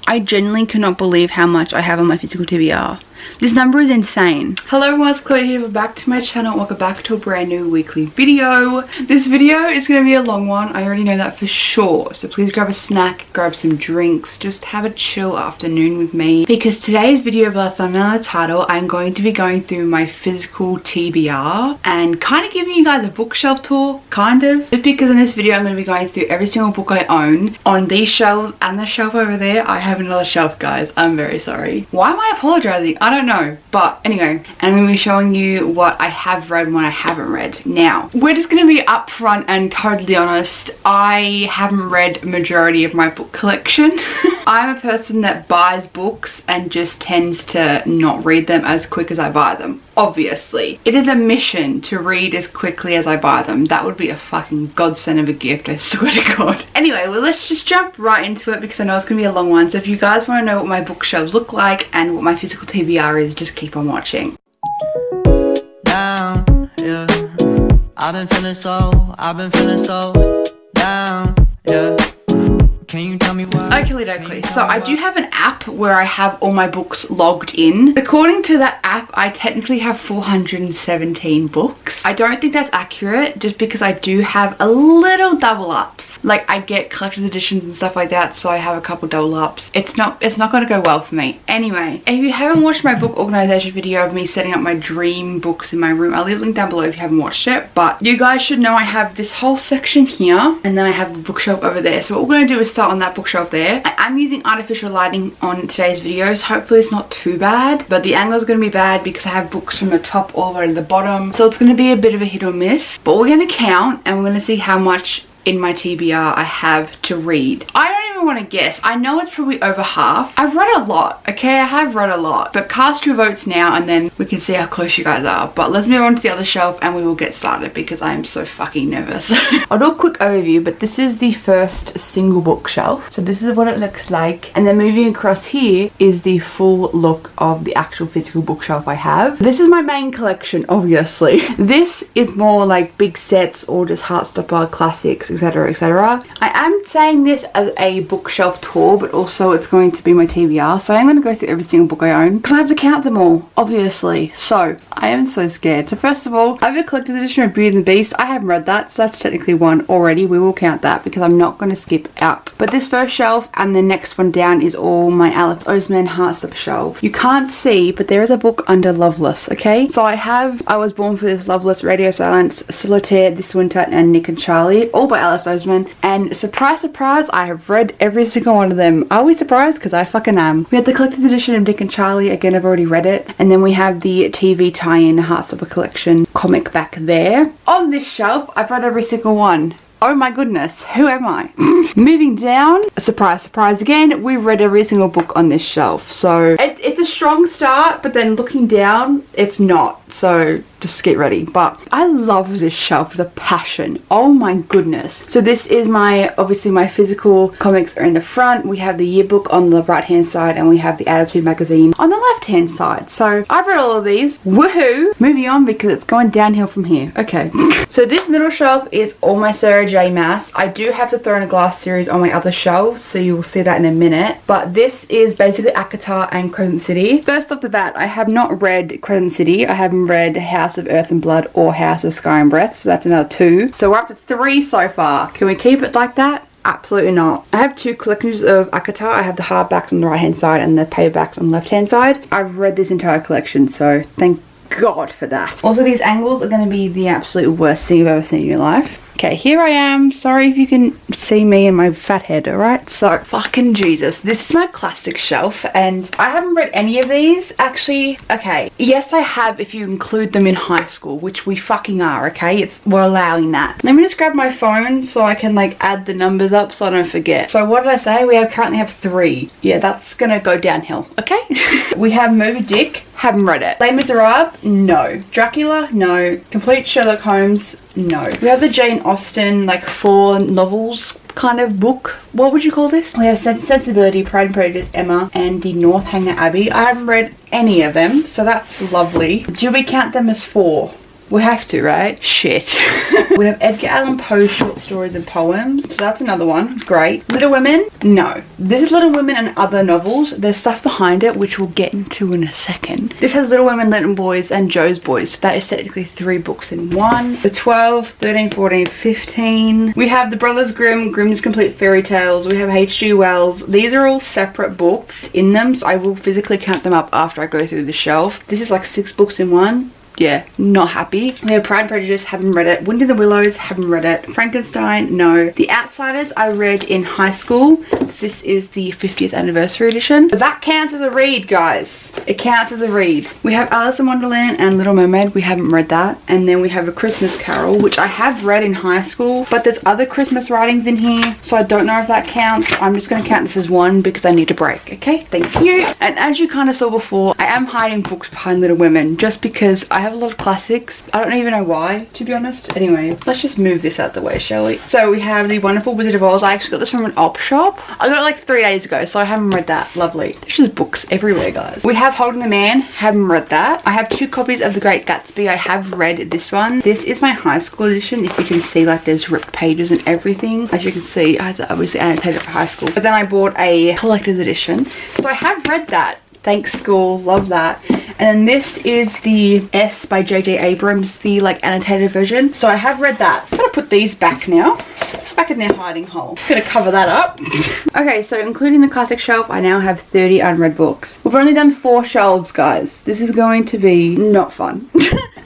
I genuinely cannot believe how much I have on my physical TBR. This number is insane. Hello everyone, it's Chloe here. Welcome back to my channel. Welcome back to a brand new weekly video. This video is going to be a long one. I already know that for sure. So please grab a snack, grab some drinks, just have a chill afternoon with me. Because today's video, by the thumbnail and the title, I'm going to be going through my physical TBR and kind of giving you guys a bookshelf tour, kind of. Just because in this video I'm going to be going through every single book I own. On these shelves and the shelf over there, I have another shelf, guys. I'm very sorry. Why am I apologizing? I don't know, but anyway, I'm going to be showing you what I have read and what I haven't read. Now, we're just going to be upfront and totally honest. I haven't read majority of my book collection. I'm a person that buys books and just tends to not read them as quick as I buy them. Obviously, it is a mission to read as quickly as I buy them. That would be a fucking godsend of a gift, I swear to God. Anyway, well, let's just jump right into it because I know it's gonna be a long one. So if you guys want to know what my bookshelves look like and what my physical TBR is, just keep on watching. Down, yeah. I've been feeling so down, yeah. Can you tell me why? Okay, so I do have an app where I have all my books logged in. According to that app, I technically have 417 books. I don't think that's accurate just because I do have a little double ups. Like I get collector's editions and stuff like that, so I have a couple double ups. It's not going to go well for me. Anyway, if you haven't watched my book organization video of me setting up my dream books in my room, I'll leave a link down below if you haven't watched it. But you guys should know I have this whole section here and then I have the bookshelf over there. So what we're going to do is start on that bookshelf there. I'm using artificial lighting on today's videos. Hopefully it's not too bad, but the angle is going to be bad because I have books from the top all the way to the bottom, so it's going to be a bit of a hit or miss. But we're going to count and we're going to see how much in my TBR I have to read. I don't even want to guess. I know it's probably over half. I've read a lot, okay? I have read a lot, but cast your votes now and then we can see how close you guys are. But let's move on to the other shelf and we will get started because I am so fucking nervous. I'll do a quick overview, but this is the first single bookshelf. So this is what it looks like. And then moving across here is the full look of the actual physical bookshelf I have. This is my main collection, obviously. This is more like big sets or just Heartstopper classics, etc, etc. I am saying this as a bookshelf tour, but also it's going to be my TBR, so I'm going to go through every single book I own because I have to count them all, obviously. So I am so scared. So first of all, I have a collector's edition of Beauty and the Beast. I haven't read that, so that's technically one already. We will count that because I'm not going to skip out. But this first shelf and the next one down is all my Alice Oseman Heartstopper shelves. You can't see, but there is a book under Loveless, okay? So I Was Born for This, Loveless, Radio Silence, Solitaire, This Winter, and Nick and Charlie, all by Alice Oseman. And surprise, surprise, I have read every single one of them. Are we surprised? Because I fucking am. We have the collector's edition of Nick and Charlie. Again, I've already read it. And then we have the TV tie-in Heartstopper collection comic back there. On this shelf, I've read every single one. Oh my goodness, who am I? Moving down, surprise, surprise again, we've read every single book on this shelf. So it's a strong start, but then looking down, it's not. So just get ready. But I love this shelf with a passion. Oh my goodness. So this is obviously my physical comics are in the front. We have the yearbook on the right hand side and we have the Attitude magazine on the left hand side. So I've read all of these. Woohoo! Moving on because it's going downhill from here. Okay. So this middle shelf is all my Sarah J Maas. I do have the Throne of Glass series on my other shelves, so you will see that in a minute. But this is basically ACOTAR and Crescent City. First off the bat, I have not read Crescent City. I haven't read House of Earth and Blood or House of Sky and Breath, so that's another 2. So we're up to 3 so far. Can we keep it like that? Absolutely not. I have 2 collections of ACOTAR. I have the hardbacks on the right hand side and the paperbacks on the left hand side. I've read this entire collection, so thank God for that. Also, these angles are going to be the absolute worst thing you've ever seen in your life. Okay, here I am. Sorry if you can see me and my fat head, alright? So, fucking Jesus. This is my classic shelf, and I haven't read any of these, actually. Okay, yes I have if you include them in high school, which we fucking are, okay? We're allowing that. Let me just grab my phone so I can, like, add the numbers up so I don't forget. So, what did I say? We currently have 3. Yeah, that's gonna go downhill, okay? We have Moby Dick. Haven't read it. Les Miserables? No. Dracula? No. Complete Sherlock Holmes? No. We have the Jane Austen, like 4 novels kind of book. What would you call this? We have Sensibility, Pride and Prejudice, Emma, and the Northanger Abbey. I haven't read any of them, so that's lovely. Do we count them as 4? We have to, right? Shit. We have Edgar Allan Poe's short stories and poems. So that's another one. Great. Little Women? No. This is Little Women and other novels. There's stuff behind it, which we'll get into in a second. This has Little Women, Little Boys, and Joe's Boys. So that is technically 3 books in one. The 12, 13, 14, 15. We have the Brothers Grimm, Grimm's Complete Fairy Tales. We have H.G. Wells. These are all separate books in them, so I will physically count them up after I go through the shelf. This is like 6 books in one. Yeah, not happy. We have Pride and Prejudice, haven't read it. Wind in the Willows, haven't read it. Frankenstein, no. The Outsiders, I read in high school. This is the 50th anniversary edition. So that counts as a read, guys. It counts as a read. We have Alice in Wonderland and Little Mermaid. We haven't read that. And then we have A Christmas Carol, which I have read in high school, but there's other Christmas writings in here, so I don't know if that counts. I'm just going to count this as one because I need a break, okay? Thank you. And as you kind of saw before, I am hiding books behind Little Women just because I have a lot of classics. I don't even know why, to be honest. Anyway, let's just move this out the way, shall we? So we have The Wonderful Wizard of Oz. I actually got this from an op shop. I got it like 3 days ago, so I haven't read that. Lovely. There's just books everywhere, guys. We have Holding the Man. Haven't read that. I have 2 copies of The Great Gatsby. I have read this one. This is my high school edition. If you can see, like, there's ripped pages and everything. As you can see, I had to obviously annotate it for high school. But then I bought a collector's edition. So I have read that. Thanks, school. Love that. And this is the S by J.J. Abrams, the like annotated version. So I have read that. I'm gonna put these back now. It's back in their hiding hole. Gonna cover that up. Okay, so including the classic shelf, I now have 30 unread books. We've only done 4 shelves, guys. This is going to be not fun.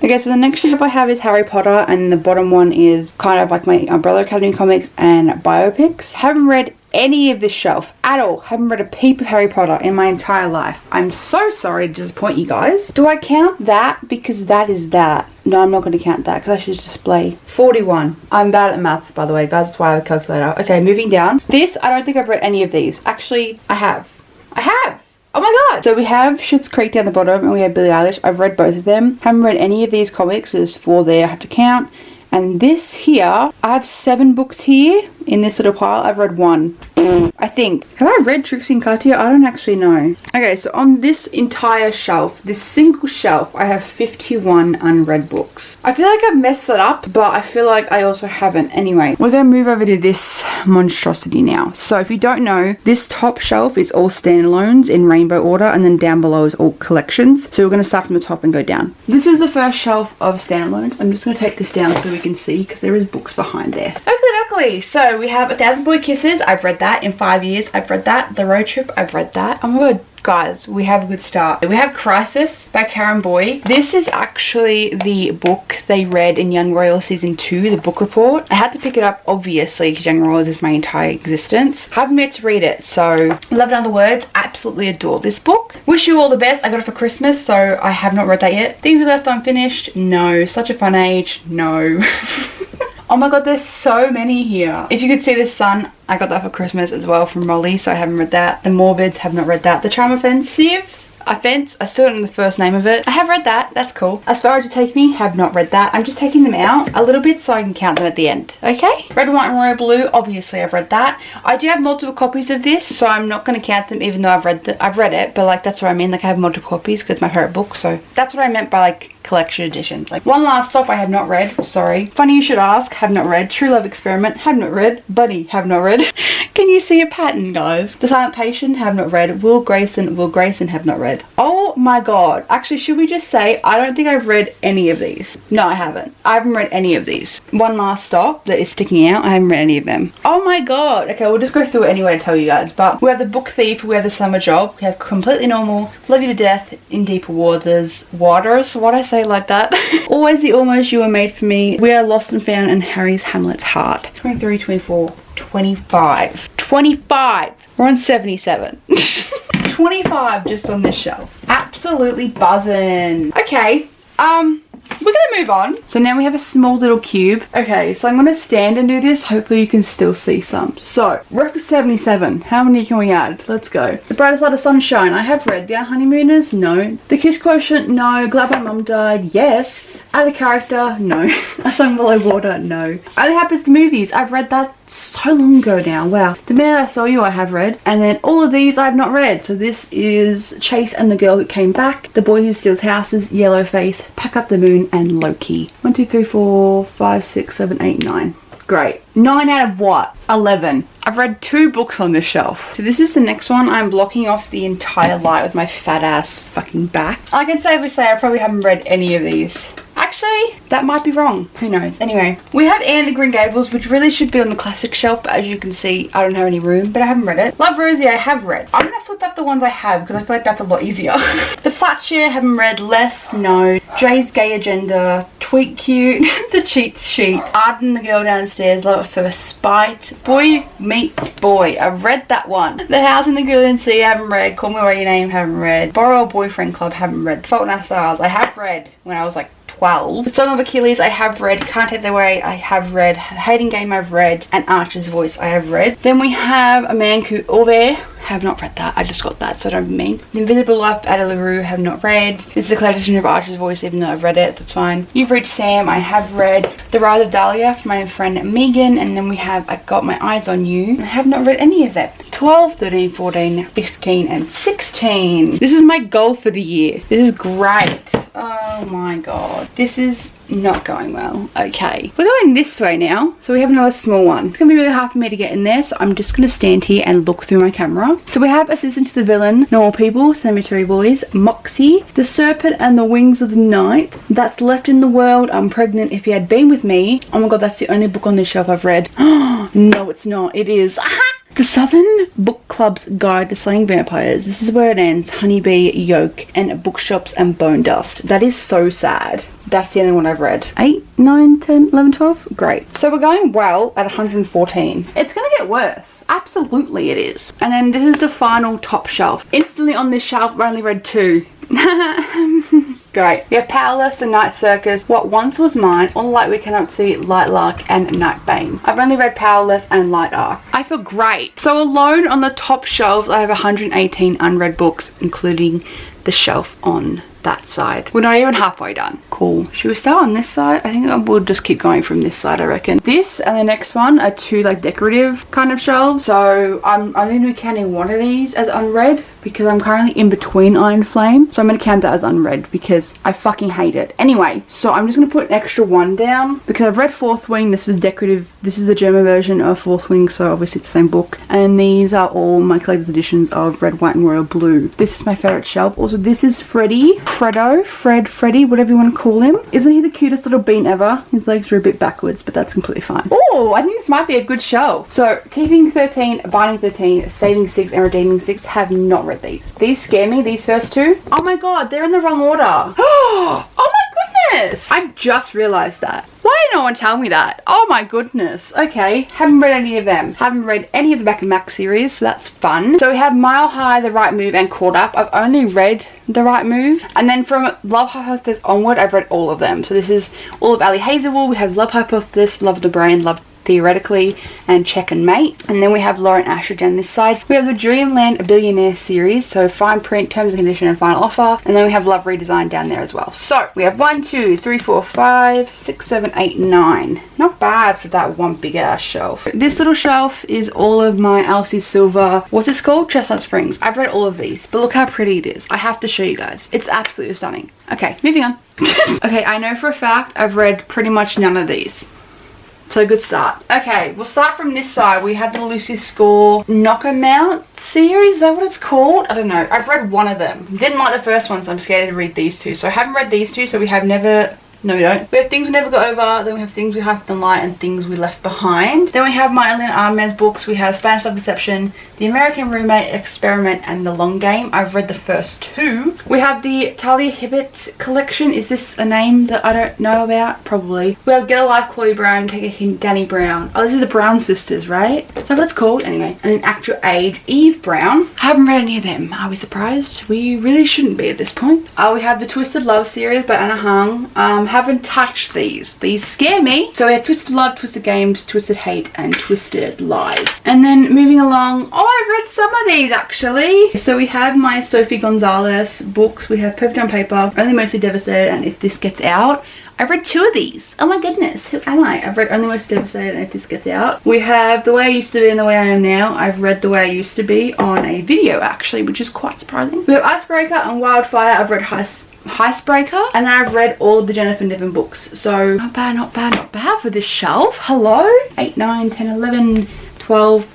Okay, so the next shelf I have is Harry Potter, and the bottom one is kind of like my Umbrella Academy comics and biopics. Haven't read any of this shelf at all. Haven't read a peep of Harry Potter in my entire life. I'm so sorry to disappoint you guys. Do I count that because that is that? No, I'm not going to count that because I should display 41. I'm bad at maths, by the way, guys. That's why I have a calculator. Okay, moving down. This, I don't think I've read any of these. Actually, I have. Oh my god! So we have Schitt's Creek down the bottom and we have Billie Eilish. I've read both of them. Haven't read any of these comics. There's 4 there I have to count. And this here, I have 7 books here in this little pile. I've read 1, I think. Have I read Trixie and Katya? I don't actually know. Okay, so on this entire shelf, this single shelf, I have 51 unread books. I feel like I've messed that up, but I feel like I also haven't. Anyway, we're going to move over to this monstrosity now. So if you don't know, this top shelf is all standalones in rainbow order, and then down below is all collections. So we're going to start from the top and go down. This is the first shelf of standalones. I'm just going to take this down so we can see because there is books behind there. Okay, so we have 1,000 Boy Kisses. I've read that in 5 years. I've read that. The Road Trip. I've read that. Oh my god, guys, we have a good start. We have Crisis by Karen Boy. This is actually the book they read in Young Royals season 2, the book report. I had to pick it up obviously because Young Royals is my entire existence. I haven't yet to read it, so Love in Other Words. Absolutely adore this book. Wish You All the Best. I got it for Christmas, so I have not read that yet. Things We Left Unfinished. No. Such a Fun Age. No. Oh my god, there's so many here. If You Could See the Sun, I got that for Christmas as well from Molly, so I haven't read that. The Morbids, have not read that. The Charm Offensive, I still don't know the first name of it. I have read that, that's cool. As Far As You Take Me, have not read that. I'm just taking them out a little bit so I can count them at the end, okay? Red, White and Royal Blue, obviously I've read that. I do have multiple copies of this, so I'm not going to count them even though I've read it, but like that's what I mean, like I have multiple copies because it's my favorite book, so that's what I meant by like collection editions. Like One Last Stop, I have not read, sorry. Funny You Should Ask, have not read. True Love Experiment, have not read. Buddy, have not read. Can you see a pattern, guys? The Silent Patient, have not read. Will Grayson, have not read. Oh my god. Actually, should we just say, I don't think I've read any of these. No, I haven't. I haven't read any of these. One Last Stop, that is sticking out. I haven't read any of them. Oh my god. Okay, we'll just go through it anyway to tell you guys. But we have The Book Thief, we have The Summer Job, we have Completely Normal, Love You to Death, In Deeper Waters, why'd I say it like that? Always the Almost, You Were Made for Me, We Are Lost and Found, and Harry's Hamlet's Heart. 23, 24, 25. 25! We're on 77. 25 just on this shelf. Absolutely buzzing. Okay, we're gonna move on. So now we have a small little cube. Okay, so I'm gonna stand and do this. Hopefully you can still see some. So we're up to 77. How many can we add? Let's go. The Brighter Side of Sunshine, I have read. The Honeymooners, no. The Kiss Quotient, no. Glad My Mum Died, yes. Out of Character, no. A Song Below Water, no. Only Happens to Movies, I've read that so long ago now. Wow. The Minute I Saw You, I have read. And then all of these I have not read. So this is Chase and the Girl Who Came Back, The Boy Who Steals Houses, Yellowface, Pack Up the Moon, and Loki. 1, 2, 3, 4, 5, 6, 7, 8, 9. Great. 9 out of what? 11. I've read 2 books on this shelf. So this is the next one. I'm blocking off the entire light with my fat ass fucking back. I can safely say I probably haven't read any of these. Actually, that might be wrong. Who knows? Anyway, we have Anne of the Green Gables, which really should be on the classic shelf, but as you can see, I don't have any room, but I haven't read it. Love Rosie, I have read. I'm gonna flip up the ones I have, because I feel like that's a lot easier. The Flat Share, haven't read. Less, no. Jay's Gay Agenda, Tweet Cute, The Cheat Sheet, Arden, the Girl Downstairs, Love at First Spite, Boy Meets Boy, I've read that one. The House in the Gillian Sea, haven't read. Call Me By Your Name, haven't read. Borrow a Boyfriend Club, haven't read. The Fault in Our Stars, I have read when I was like 12. The Song of Achilles, I have read. Can't Take That Away, I have read. Hating Game, I've read. And Archer's Voice, I have read. Then we have A Man Who Over, have not read that. I just got that, so I don't mean. The Invisible Life, Ada LaRue, have not read. This is the collection of Archer's Voice, even though I've read it, so it's fine. You've Reached Sam, I have read. The Rise of Dahlia from my friend Megan, and then we have I Got My Eyes on You. I have not read any of them. 12, 13, 14, 15, and 16. This is my goal for the year. This is great. Oh my god. This is not going well. Okay. We're going this way now. So we have another small one. It's going to be really hard for me to get in there. So I'm just going to stand here and look through my camera. So we have Assistant to the Villain, Normal People, Cemetery Boys, Moxie, The Serpent and the Wings of the Night, That's Left in the World, I'm Pregnant If You Had Been With Me. Oh my god, that's the only book on this shelf I've read. No, it's not. It is. The Southern Book Club's Guide to Slaying Vampires. This is where it ends. Honeybee, Yolk, and Bookshops and Bone Dust. That is so sad. That's the only one I've read. 8, 9, 10, 11, 12. Great. So we're going well at 114. It's going to get worse. Absolutely it is. And then this is the final top shelf. Instantly on this shelf, I've only read 2. Great. We have Powerless, The Night Circus, What Once Was Mine, All the Light We Cannot See, Light Lark, and Nightbane. I've only read Powerless and Light Arc. I feel great. So alone on the top shelves, I have 118 unread books, including the shelf on that side. We're not even halfway done. Cool. Should we start on this side? I think we'll just keep going from this side, I reckon. This and the next one are 2 like decorative kind of shelves. So I'm only going to be counting one of these as unread because I'm currently in between Iron Flame. So I'm going to count that as unread because I fucking hate it. Anyway, so I'm just going to put an extra one down because I've read Fourth Wing. This is decorative. This is the German version of Fourth Wing, so obviously it's the same book. And these are all my collector's editions of Red, White and Royal Blue. This is my favorite shelf. Also, this is Freddy. Freddy, whatever you want to call him. Isn't he the cutest little bean ever? His legs are a bit backwards, but that's completely fine. Oh, I think this might be a good shelf. So, Keeping 13, Binding 13, Saving 6, and Redeeming 6 have not read these. These scare me, these first 2. Oh my god, they're in the wrong order. Oh my goodness. I just realized that. Why did no one tell me that? Oh my goodness. Okay, haven't read any of them. Haven't read any of the Back and Mac series, so that's fun. So we have Mile High, The Right Move, and Caught Up. I've only read The Right Move. And then from Love Hypothesis onward, I've read all of them. So this is all of Ali Hazelwood. We have Love Hypothesis, Love the Brain, Love Theoretically, and Check and Mate. And then we have Lauren Asher down this side. We have the Dreamland A Billionaire series, so Fine Print, Terms and Condition, and Final Offer. And then we have Love Redesign down there as well. So we have 1, 2, 3, 4, 5, 6, 7, 8, 9. Not bad for that one big ass shelf. This little shelf is all of my Elsie Silver, what's this called? Chestnut Springs. I've read all of these, but look how pretty it is. I have to show you guys. It's absolutely stunning. Okay, moving on. Okay, I know for a fact I've read pretty much none of these. So good start. Okay, we'll start from this side. We have the Lucy Score Knock-A-Mount series. Is that what it's called? I don't know. I've read one of them. Didn't like the first one, so I'm scared to read these 2. So I haven't read these 2, so we have never... No, we don't. We have Things We Never Got Over, then we have Things We Have to Light, and Things We Left Behind. Then we have my Elena Armez books. We have Spanish Love Deception, The American Roommate, Experiment, and The Long Game. I've read the first 2. We have the Talia Hibbert collection. Is this a name that I don't know about? Probably. We have Get Alive, Chloe Brown, Take a Hint, Danny Brown. Oh, this is the Brown sisters, right? Is that what it's called? Anyway. And in Actual Age, Eve Brown. I haven't read any of them. Are we surprised? We really shouldn't be at this point. We have the Twisted Love series by Anna Hung. Haven't touched these. These scare me. So we have Twisted Love, Twisted Games, Twisted Hate, and Twisted Lies. And then moving along, oh, I've read some of these actually. So we have my Sophie Gonzalez books. We have Perfect on Paper, Only Mostly Devastated, and If This Gets Out. I've read 2 of these. Oh my goodness, who am I? I've read Only Mostly Devastated and If This Gets Out. We have The Way I Used to Be and The Way I Am Now. I've read The Way I Used to Be on a video actually, which is quite surprising. We have Icebreaker and Wildfire. I've read Heistbreaker, and I've read all of the Jennifer Niven books. So not bad, not bad, not bad for this shelf. Hello? 8, 9, 10, 11, 12,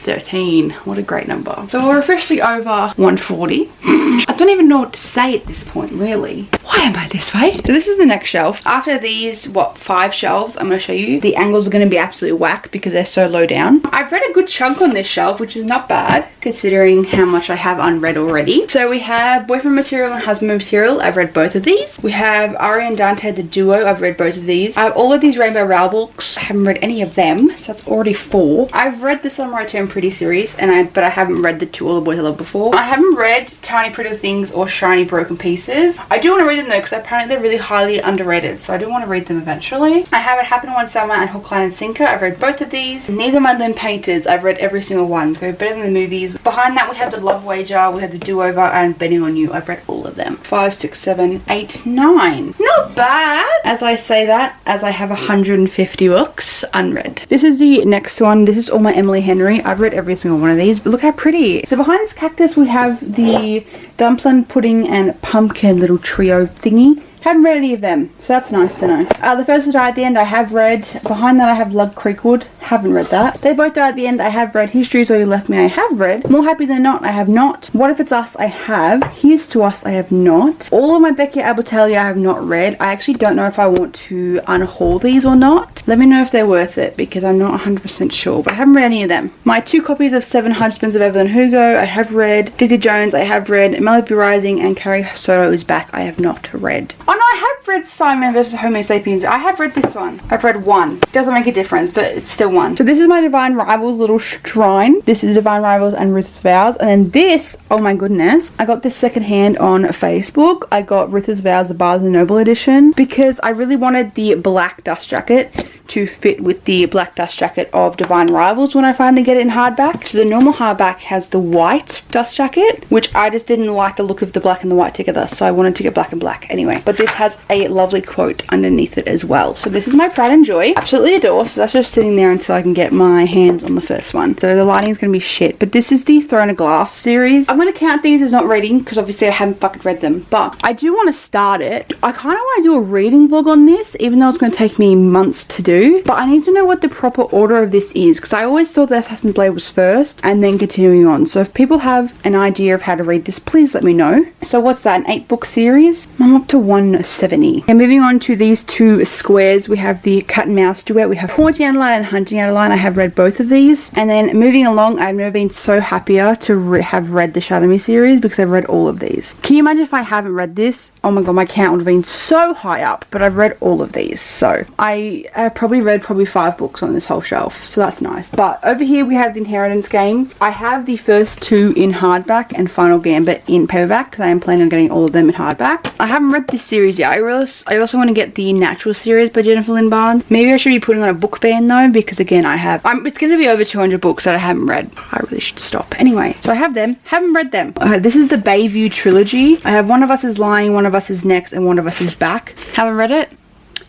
13. What a great number. So we're officially over 140. I don't even know what to say at this point, really. Why am I this way? So this is the next shelf. After these, what, 5 shelves, I'm going to show you. The angles are going to be absolutely whack because they're so low down. I've read a good chunk on this shelf, which is not bad considering how much I have unread already. So we have Boyfriend Material and Husband Material. I've read both of these. We have Ari and Dante, the duo. I've read both of these. I have all of these Rainbow Rowell books. I haven't read any of them, so that's already 4. I've read the Summer I Turn Pretty series, but I haven't read the Two All the Boys I Love before. I haven't read Tiny Pretty Things or Shiny Broken Pieces. I do want to read them though, because apparently they're really highly underrated, so I do want to read them eventually. I have It Happened One Summer and Hook, Line and Sinker. I've read both of these. And these are my Limb Painters. I've read every single one, so better than the movies. Behind that we have The Love Wager, we have The Do-Over, and Betting on You. I've read all of them. 5, 6, 7, 8, 9. Not bad! As I say that, as I have 150 books unread. This is the next one. This is all my Emily Henry. I've read every single one of these, but look how pretty. So behind this cactus we have the dumpling, pudding and pumpkin little trio thingy. Haven't read any of them, so that's nice to know. The First to Die at the End I have read. Behind that I have Lug Creekwood. Haven't read that. They Both Die at the End I have read. History's All You Left Me I have read. More Happy Than Not I have not. What If It's Us I have. Here's to Us I have not. All of my Becky Albertelli I have not read. I actually don't know if I want to unhaul these or not. Let me know if they're worth it, because I'm not 100% sure, but I haven't read any of them. My 2 copies of 7 Husbands of Evelyn Hugo I have read. Dizzy Jones I have read. Malibu Rising and Carrie Soto Is Back I have not read. Oh no, I have read Simon vs. Homo Sapiens. I have read this one. I've read 1. Doesn't make a difference, but it's still 1. So this is my Divine Rivals little shrine. This is Divine Rivals and Ruth's Vows. And then this, oh my goodness, I got this secondhand on Facebook. I got Ruth's Vows, the Barnes and Noble edition, because I really wanted the black dust jacket to fit with the black dust jacket of Divine Rivals when I finally get it in hardback. So the normal hardback has the white dust jacket, which I just didn't like the look of the black and the white together, so I wanted to get black and black anyway. But this has a lovely quote underneath it as well. So this is my Pride and Joy. Absolutely adore. So that's just sitting there until I can get my hands on the first one. So the lighting is going to be shit, but this is the Throne of Glass series. I'm going to count these as not reading because obviously I haven't fucking read them, but I do want to start it. I kind of want to do a reading vlog on this, even though it's going to take me months to do. But I need to know what the proper order of this is, because I always thought that Assassin's Blade was first and then continuing on. So if people have an idea of how to read this, please let me know. So what's that, an 8-book series? I'm up to 170. And moving on to these 2 squares, we have the Cat and Mouse duet. We have Haunting Adeline and Hunting Adeline. I have read both of these. And then moving along, I've never been so happier to have read the Shadow Me series, because I've read all of these. Can you imagine if I haven't read this? Oh my god, my count would have been so high up, but I've read all of these. So I have probably read 5 books on this whole shelf, so that's nice. But over here we have the Inheritance Game. I have the first 2 in hardback and Final Gambit in paperback, because I am planning on getting all of them in hardback. I haven't read this series yet. I also want to get the Natural series by Jennifer Lynn Barnes. Maybe I should be putting on a book ban though, because again it's going to be over 200 books that I haven't read. I really should stop. Anyway, so I have them. Haven't read them. This is the Bayview trilogy. I have One of Us is Lying, One of Us is Next, and One of Us is Back. Haven't read it?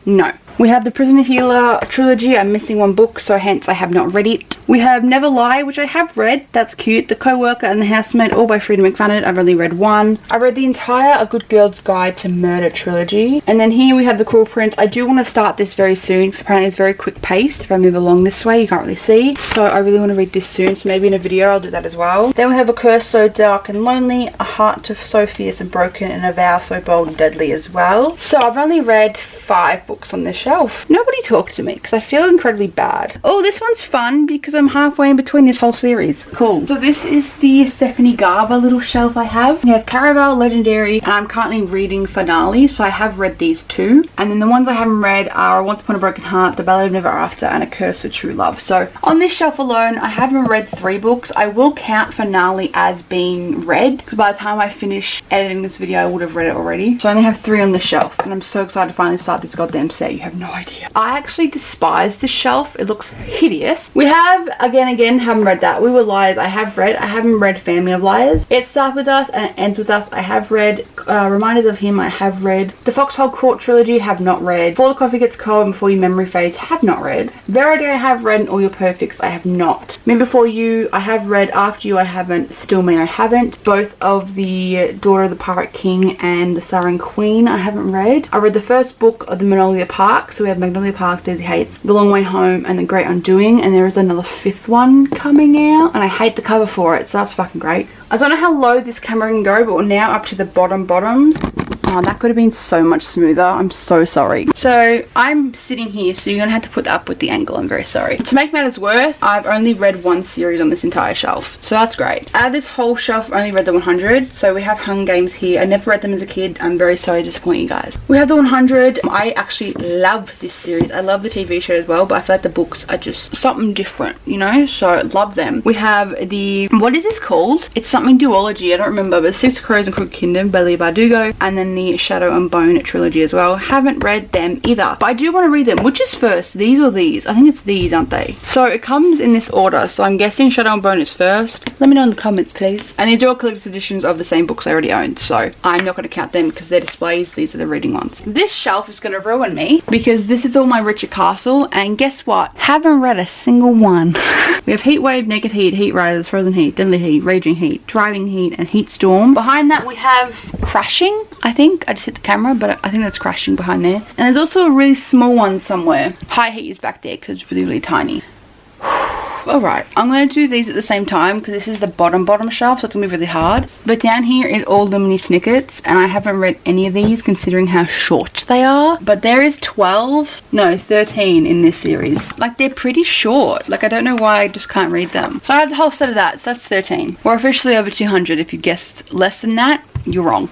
No. We have the Prisoner Healer trilogy. I'm missing 1 book, so hence I have not read it. We have Never Lie, which I have read. That's cute. The Co-Worker and the Housemaid, all by Frida McFadden. I've only read 1. I read the entire A Good Girl's Guide to Murder trilogy. And then here we have The Cruel Prince. I do want to start this very soon. Apparently it's very quick paced. If I move along this way, you can't really see. So I really want to read this soon. So maybe in a video I'll do that as well. Then we have A Curse So Dark and Lonely, A Heart So Fierce and Broken, and A Vow So Bold and Deadly as well. So I've only read 5 books on this shelf. Nobody talk to me because I feel incredibly bad. Oh, this one's fun because I'm halfway in between this whole series. Cool. So this is the Stephanie Garber little shelf I have. We have Caraval, Legendary, and I'm currently reading Finale, so I have read these 2. And then the ones I haven't read are Once Upon a Broken Heart, The Ballad of Never After, and A Curse for True Love. So on this shelf alone, I haven't read 3 books. I will count Finale as being read, because by the time I finish editing this video, I would have read it already. So I only have 3 on the shelf, and I'm so excited to finally start this goddamn set. You have no idea. I actually despise this shelf. It looks hideous. We have, again, haven't read that. We Were Liars. I haven't read Family of Liars. It Starts With Us and It Ends With Us. I have read Reminders of Him I have read. The Foxhole Court trilogy have not read. Before the Coffee Gets Cold and Before Your Memory Fades have not read. Verity I have read, and All Your Perfects I have not. Me Before You I have read. After You I haven't. Still Me I haven't. Both of the Daughter of the Pirate King and The Siren Queen I haven't read. I read the first book of the Magnolia Park. So we have Magnolia Park, Daisy Hates, The Long Way Home, and The Great Undoing. And there is another 5th one coming out. And I hate the cover for it, so that's fucking great. I don't know how low this camera can go, but we're now up to the bottoms. Oh, that could have been so much smoother. I'm so sorry. So I'm sitting here, so you're gonna have to put that up with the angle. I'm very sorry. To make matters worse, I've only read one series on this entire shelf, so that's great. Out of this whole shelf, I only read the 100. So we have Hunger Games here. I never read them as a kid. I'm very sorry to disappoint you guys. We have the 100. I actually love this series. I love the TV show as well, but I feel like the books are just something different, you know? So love them. We have the, what is this called? It's something duology. I don't remember, but Six Crows and Crooked Kingdom by Leigh Bardugo, and then the Shadow and Bone trilogy as well. Haven't read them either, but I do want to read them. Which is first, these or these? I think it's these, aren't they? So it comes in this order, so I'm guessing Shadow and Bone is first. Let me know in the comments, please. And these are all collector's editions of the same books I already owned, so I'm not going to count them because they're displays. These are the reading ones. This shelf is going to ruin me because this is all my Richard Castle, and guess what? Haven't read a single one. We have Heat Wave, Naked Heat, Heat Riders, Frozen Heat, Deadly Heat, Raging Heat, Driving Heat, and Heat Storm. Behind that we have Crashing, I think. I just hit the camera, but I think that's Crashing behind there. And there's also a really small one somewhere. High Heat is back there because it's really, really tiny. Alright, I'm going to do these at the same time because this is the bottom shelf, so it's going to be really hard. But down here is all the mini snickets, and I haven't read any of these considering how short they are. But there is 13 in this series. Like, they're pretty short. Like, I don't know why I just can't read them. So I have the whole set of that, so that's 13. We're officially over 200. If you guessed less than that, you're wrong.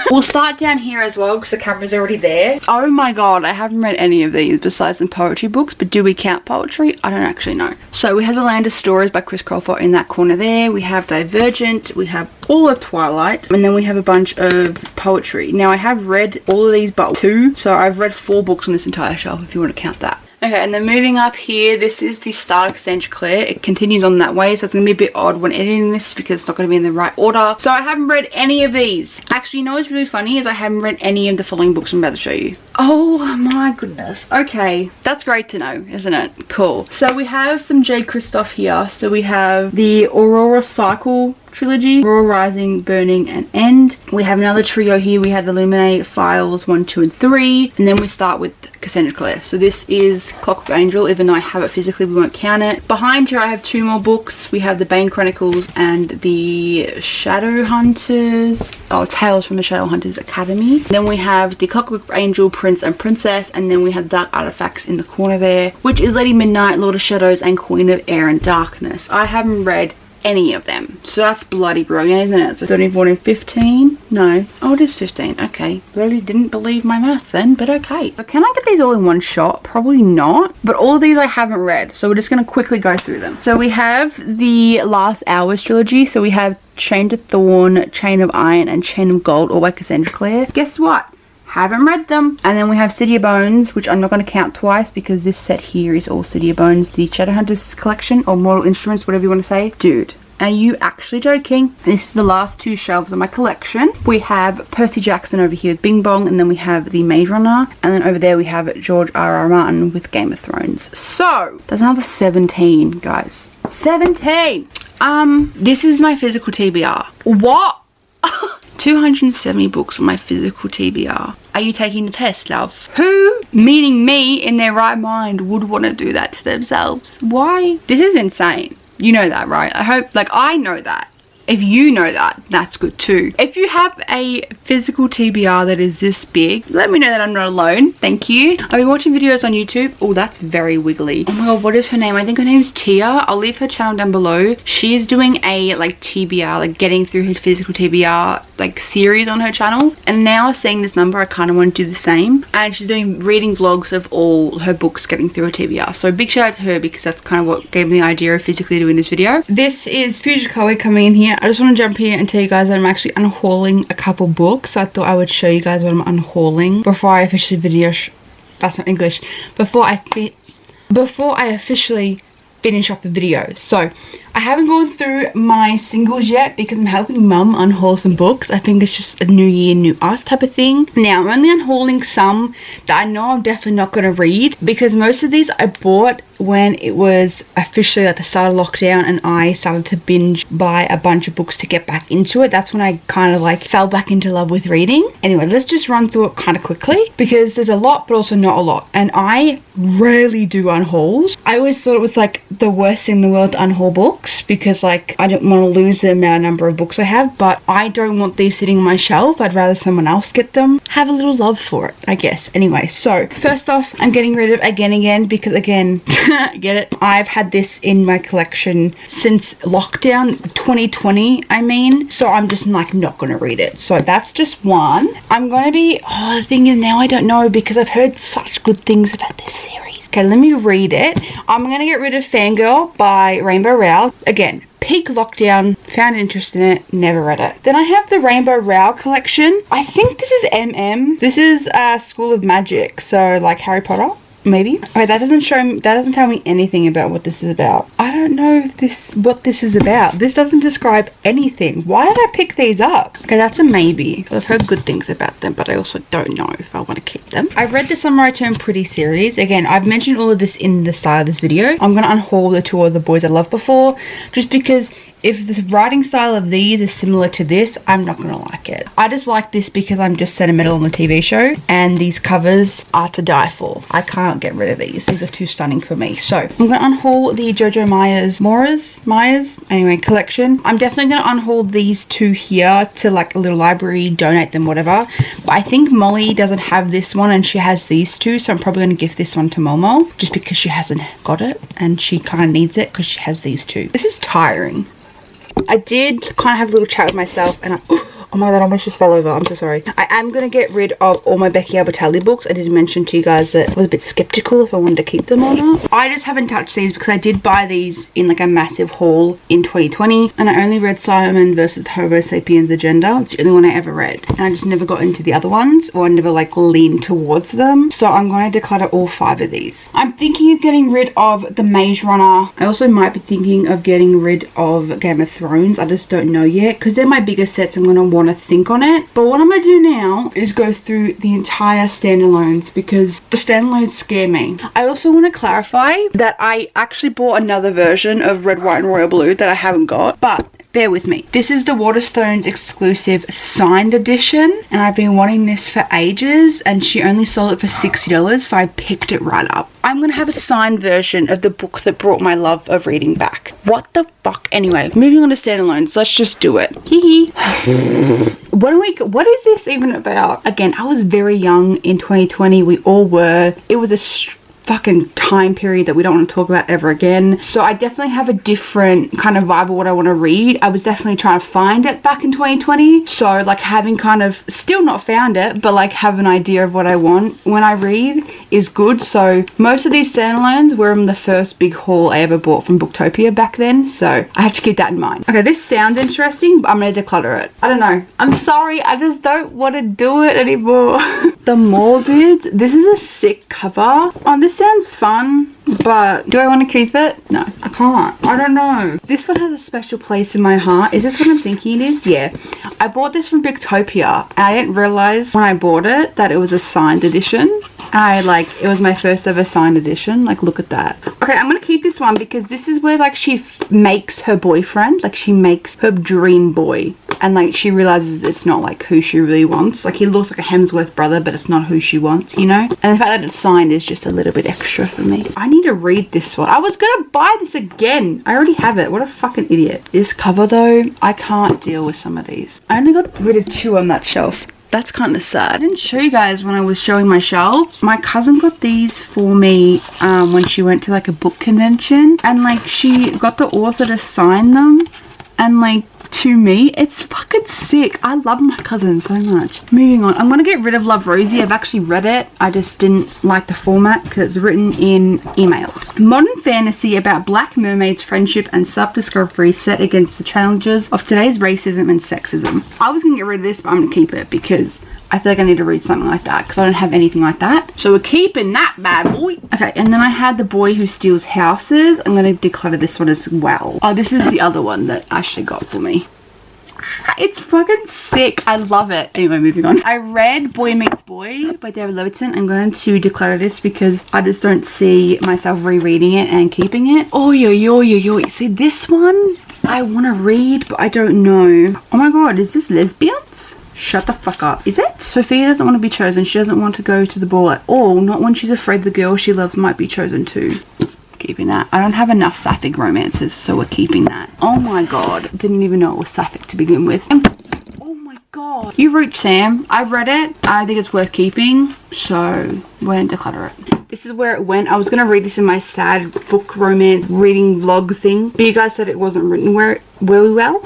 We'll start down here as well because the camera's already there. Oh my god, I haven't read any of these besides the poetry books, but do we count poetry? I don't actually know. So we have The Land of Stories by Chris Crawford in that corner there. We have Divergent, we have all of Twilight, and then we have a bunch of poetry. Now I have read all of these but 2, so I've read 4 books on this entire shelf if you want to count that. Okay, and then moving up here, this is the Star Extension Claire. It continues on that way, so it's going to be a bit odd when editing this because it's not going to be in the right order. So I haven't read any of these. Actually, you know what's really funny is I haven't read any of the following books I'm about to show you. Oh my goodness. Okay, that's great to know, isn't it? Cool. So we have some J. Kristoff here. So we have the Aurora Cycle trilogy, Aurora Rising, Burning, and End. We have another trio here. We have the Illuminate Files 1, 2, and 3, and then we start with Cassandra Clare. So this is Clockwork Angel. Even though I have it physically, we won't count it. Behind here I have 2 more books. We have the Bane Chronicles and the Shadow Hunters, Tales from the Shadow Hunters Academy. Then we have the Clockwork Angel, Prince and Princess, and then we have Dark Artifacts in the corner there, which is Lady Midnight, Lord of Shadows, and Queen of Air and Darkness. I haven't read any of them, so that's bloody brilliant, isn't it? So 13, 14, 15, no, oh, it is 15. Okay, really didn't believe my math then, but okay. So can I get these all in one shot? Probably not, but all of these I haven't read, so we're just going to quickly go through them. So we have the Last Hours trilogy. So we have Chain to Thorn, Chain of Iron, and Chain of Gold, all by Cassandra Clare. Guess what? Haven't read them. And then we have City of Bones, which I'm not going to count twice because this set here is all City of Bones, the Shadowhunters collection, or Mortal Instruments, whatever you want to say. Dude, are you actually joking? This is the last 2 shelves of my collection. We have Percy Jackson over here with Bing Bong, and then we have the Maze Runner, and then over there we have George R.R. Martin with Game of Thrones. So that's another 17, guys. 17. This is my physical TBR. What? 270 books on my physical TBR. Are you taking the test, love? Who, meaning me, in their right mind would want to do that to themselves? Why? This is insane. You know that, right? I hope, like, I know that. If you know that, that's good too. If you have a physical TBR that is this big, let me know that I'm not alone. Thank you. I've been watching videos on YouTube. Oh, that's very wiggly. Oh my god, what is her name? I think her name is Tia. I'll leave her channel down below. She is doing a like TBR, like getting through her physical TBR like series on her channel. And now seeing this number, I kind of want to do the same. And she's doing reading vlogs of all her books getting through her TBR. So big shout out to her because that's kind of what gave me the idea of physically doing this video. This is Future Chloe coming in here. I just want to jump here and tell you guys that I'm actually unhauling a couple books. So I thought I would show you guys what I'm unhauling before I officially that's not English. Before I officially finish off the video. So I haven't gone through my singles yet because I'm helping mum unhaul some books. I think it's just a new year, new us type of thing. Now, I'm only unhauling some that I know I'm definitely not going to read, because most of these I bought when it was officially at the start of lockdown and I started to binge buy a bunch of books to get back into it. That's when I kind of like fell back into love with reading. Anyway, let's just run through it kind of quickly because there's a lot but also not a lot, and I rarely do unhauls. I always thought it was like the worst thing in the world to unhaul books because like I don't want to lose the number of books I have, but I don't want these sitting on my shelf. I'd rather someone else get them. Have a little love for it, I guess. Anyway, so first off, I'm getting rid of again because again get it, I've had this in my collection since lockdown 2020, I mean, so I'm just like not gonna read it. So that's just one. I'm gonna be, the thing is now I don't know because I've heard such good things about this series. Okay, let me read it. I'm gonna get rid of Fangirl by Rainbow Rowell. Again, peak lockdown, found interest in it, never read it. Then I have the Rainbow Rowell collection. I think this is MM. This is School of Magic, so like Harry Potter. Maybe. Okay, that doesn't tell me anything about what this is about. I don't know if what this is about. This doesn't describe anything. Why did I pick these up? Okay, that's a maybe. I've heard good things about them, but I also don't know if I want to keep them. I've read the Summer I Turned Pretty series. Again, I've mentioned all of this in the start of this video. I'm going to unhaul the Two of the Boys I Loved Before, just because if the writing style of these is similar to this, I'm not gonna like it. I just like this because I'm just sentimental on the TV show, and these covers are to die for. I can't get rid of these. These are too stunning for me. So I'm gonna unhaul the Jojo Myers anyway collection. I'm definitely gonna unhaul these two here to like a little library, donate them, whatever. But I think Molly doesn't have this one and she has these two, so I'm probably gonna give this one to Momo just because she hasn't got it and she kind of needs it because she has these two. This is tiring. I did kind of have a little chat with myself and oh my god, I almost just fell over. I'm so sorry. I am going to get rid of all my Becky Albertalli books. I did mention to you guys that I was a bit skeptical if I wanted to keep them or not. I just haven't touched these because I did buy these in like a massive haul in 2020, and I only read Simon versus Homo Sapiens Agenda. It's the only one I ever read, and I just never got into the other ones, or I never like leaned towards them. So I'm going to declutter all 5 of these. I'm thinking of getting rid of the Maze Runner. I also might be thinking of getting rid of Game of Thrones. I just don't know yet because they're my bigger sets. I'm going to want to think on it, but what I'm gonna do now is go through the entire standalones because the standalones scare me. I also want to clarify that I actually bought another version of Red, White and Royal Blue that I haven't got, but bear with me. This is the Waterstones exclusive signed edition, and I've been wanting this for ages, and she only sold it for $60, so I picked it right up. I'm gonna have a signed version of the book that brought my love of reading back. What the fuck? Anyway, moving on to standalones. Let's just do it. Hee hee. What is this even about? Again, I was very young in 2020. We all were. It was a fucking time period that we don't want to talk about ever again. So I definitely have a different kind of vibe of what I want to read. I was definitely trying to find it back in 2020. So like having kind of still not found it, but like have an idea of what I want when I read is good. So most of these standalones were in the first big haul I ever bought from Booktopia back then. So I have to keep that in mind. Okay, this sounds interesting, but I'm going to declutter it. I don't know. I'm sorry. I just don't want to do it anymore. The Morbids. This is a sick cover. Oh, this sounds fun, but do I want to keep it? No, I can't. I don't know. This one has a special place in my heart. Is this what I'm thinking it is? Yeah. I bought this from Booktopia, and I didn't realize when I bought it that it was a signed edition. It was my first ever signed edition. Like, look at that. Okay, I'm gonna keep this one because this is where like she makes her boyfriend, like she makes her dream boy, and like she realizes it's not like who she really wants. Like he looks like a Hemsworth brother, but it's not who she wants, you know? And the fact that it's signed is just a little bit extra for me. I need to read this one. I was gonna buy this again. I already have it. What a fucking idiot. This cover though, I can't deal with some of these. I only got rid of 2 on that shelf. That's kind of sad. I didn't show you guys when I was showing my shelves. My cousin got these for me when she went to like a book convention, and like she got the author to sign them, and like to me it's fucking sick. I love my cousin so much. Moving on, I'm gonna get rid of Love Rosie. I've actually read it. I just didn't like the format because it's written in emails. Modern fantasy about black mermaids, friendship and self-discovery set against the challenges of today's racism and sexism. I was gonna get rid of this, but I'm gonna keep it because I feel like I need to read something like that because I don't have anything like that. So we're keeping that bad boy. Okay, and then I had The Boy Who Steals Houses. I'm going to declutter this one as well. Oh, this is the other one that Ashley got for me. It's fucking sick. I love it. Anyway, moving on. I read Boy Meets Boy by David Leviton. I'm going to declutter this because I just don't see myself rereading it and keeping it. Oh, yo. See, this one I want to read, but I don't know. Oh my god, is this lesbians? Shut the fuck up. Is it? Sophia doesn't want to be chosen. She doesn't want to go to the ball at all. Not when she's afraid the girl she loves might be chosen too. Keeping that. I don't have enough sapphic romances, so we're keeping that. Oh my god. Didn't even know it was sapphic to begin with. Oh my god. You Root Sam. I've read it. I think it's worth keeping, so we're going to declutter it. This is where it went. I was going to read this in my sad book romance reading vlog thing, but you guys said it wasn't written very well.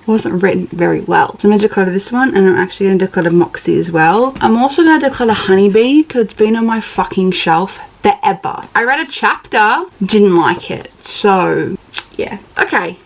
Wasn't written very well. So I'm going to declutter this one, and I'm actually going to declutter Moxie as well. I'm also going to declutter Honeybee because it's been on my fucking shelf forever. I read a chapter, didn't like it, so yeah. Okay.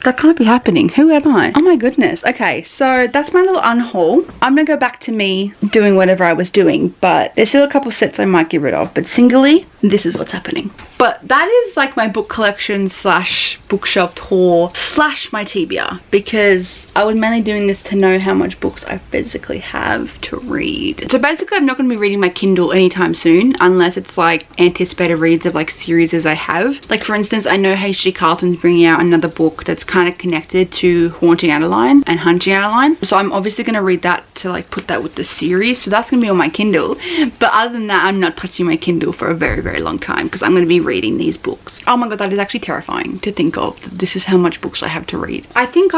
That can't be happening. Who am I? Oh my goodness. Okay, so that's my little unhaul. I'm gonna go back to me doing whatever I was doing, but there's still a couple sets I might get rid of, but singly, this is what's happening. But that is like my book collection slash bookshelf tour slash my TBR, because I was mainly doing this to know how much books I physically have to read. So basically I'm not going to be reading my Kindle anytime soon unless it's like anticipated reads of like series I have. Like for instance, I know H.G. Carlton's bringing out another book that's kind of connected to Haunting Adeline and Hunting Adeline. So I'm obviously going to read that to like put that with the series. So that's going to be on my Kindle. But other than that, I'm not touching my Kindle for a very, very long time because I'm going to be reading these books. Oh my god, that is actually terrifying to think of. This is how much books I have to read. I think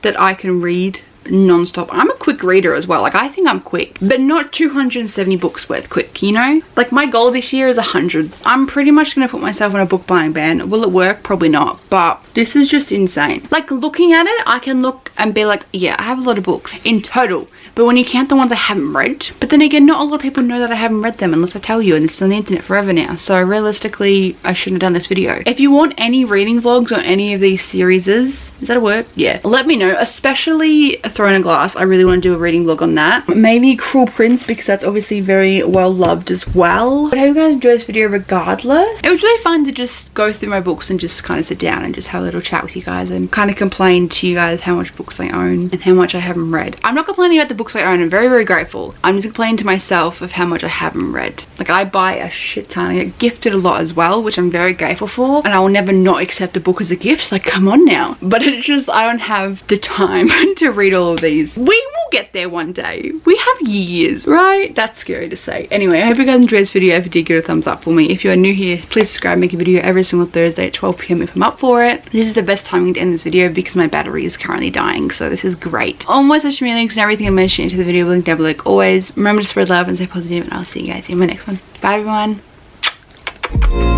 that I can read non-stop. I'm a quick reader as well. Like I think I'm quick, but not 270 books worth quick, you know? Like my goal this year is 100. I'm pretty much gonna put myself on a book buying ban. Will it work? Probably not, but this is just insane. Like looking at it, I can look and be like, yeah, I have a lot of books in total, but when you count the ones I haven't read, but then again, not a lot of people know that I haven't read them unless I tell you, and it's on the internet forever now, so realistically I shouldn't have done this video. If you want any reading vlogs on any of these series, is that a word? Yeah. Let me know, especially Throne and Glass. I really want to do a reading vlog on that. Maybe Cruel Prince, because that's obviously very well loved as well. But I hope you guys enjoyed this video regardless. It was really fun to just go through my books and just kind of sit down and just have a little chat with you guys and kind of complain to you guys how much books I own and how much I haven't read. I'm not complaining about the books I own. I'm very, very grateful. I'm just complaining to myself of how much I haven't read. Like I buy a shit ton. I get gifted a lot as well, which I'm very grateful for. And I will never not accept a book as a gift. Like come on now. But it's just I don't have the time to read all of these. We will get there one day. We have years, right? That's scary to say. Anyway, I hope you guys enjoyed this video. If you did, give it a thumbs up for me. If you are new here, please subscribe. Make a video every single Thursday at 12 PM if I'm up for it. This is the best timing to end this video because my battery is currently dying, so this is great. All my social media links and everything I mentioned into the video will link down below like always. Remember to spread love and stay positive, and I'll see you guys in my next one. Bye everyone.